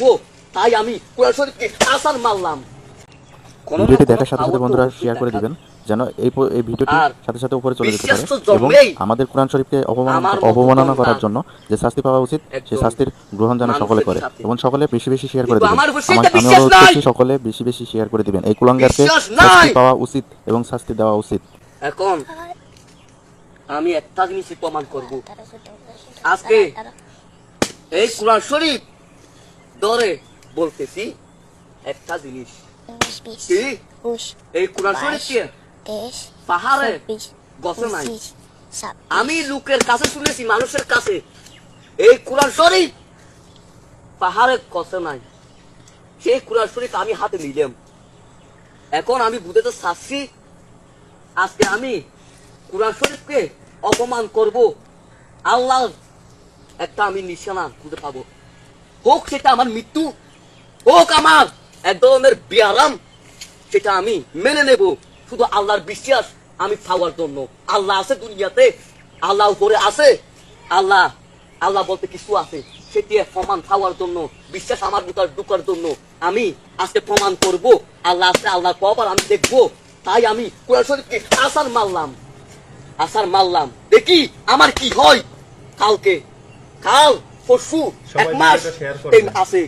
দেখবো, তাই আমি কোরআন শরীফকে আসার মারলাম। ভিডিওটি দেখার সাথে সাথে বন্ধুরা শেয়ার করে দিবেন যেন এই ভিডিওটি সাথে সাথে উপরে চলে যেতে পারে এবং আমাদের কোরআন শরীফকে অবমাননা করার জন্য যে শাস্তি পাওয়া উচিত সেই শাস্তির গ্রহণ যেন সকলে করে এবং সকলে বেশি বেশি শেয়ার করে দিবেন। আমি অনুরোধ করছি সকলে বেশি বেশি শেয়ার করে দিবেন। এই কুলাঙ্গারকে শাস্তি পাওয়া উচিত এবং শাস্তি দেওয়া উচিত। এখন আমি একটা জিনিসই প্রমাণ করব। আজকে এই কোরআন শরীফ ধরে বলতেছি একটা জিনিস, এই কোরআন শরীফকে পাহাড়ে গছে নাই। আমি লোকের কাছে শুনেছি, মানুষের কাছে, এই কোরআন শরীফ পাহাড়ে গছে নাই। সেই কোরআন শরীফ আমি হাতে নিলাম। এখন আমি বুঝতে চাচ্ছি আজকে আমি কোরআন শরীফকে অপমান করব, আল্লাহ একটা আমি নিশানা খুঁজে পাবো। হোক সেটা আমার মৃত্যু, হোক আমার এক ধরনের বিয়ারাম, সেটা আমি মেনে নেব। শুধু আল্লাহর বিশ্বাস আমি পাওয়ার জন্য। আল্লাহ আছে দুনিয়াতে, আল্লাহ উপরে আছে, আল্লাহ আল্লাহ বলতে কিছু আছে, সেটি প্রমাণ পাওয়ার জন্য, বিশ্বাস আমার ভিতর ঢুকার জন্য আমি আজকে প্রমাণ করব আল্লাহ আছে, আল্লাহ কবার আমি দেখবো। তাই আমি কোরআন শরীফকে আসার মারলাম, দেখি আমার কি হয়। কাল পরশু এক মাস আছে।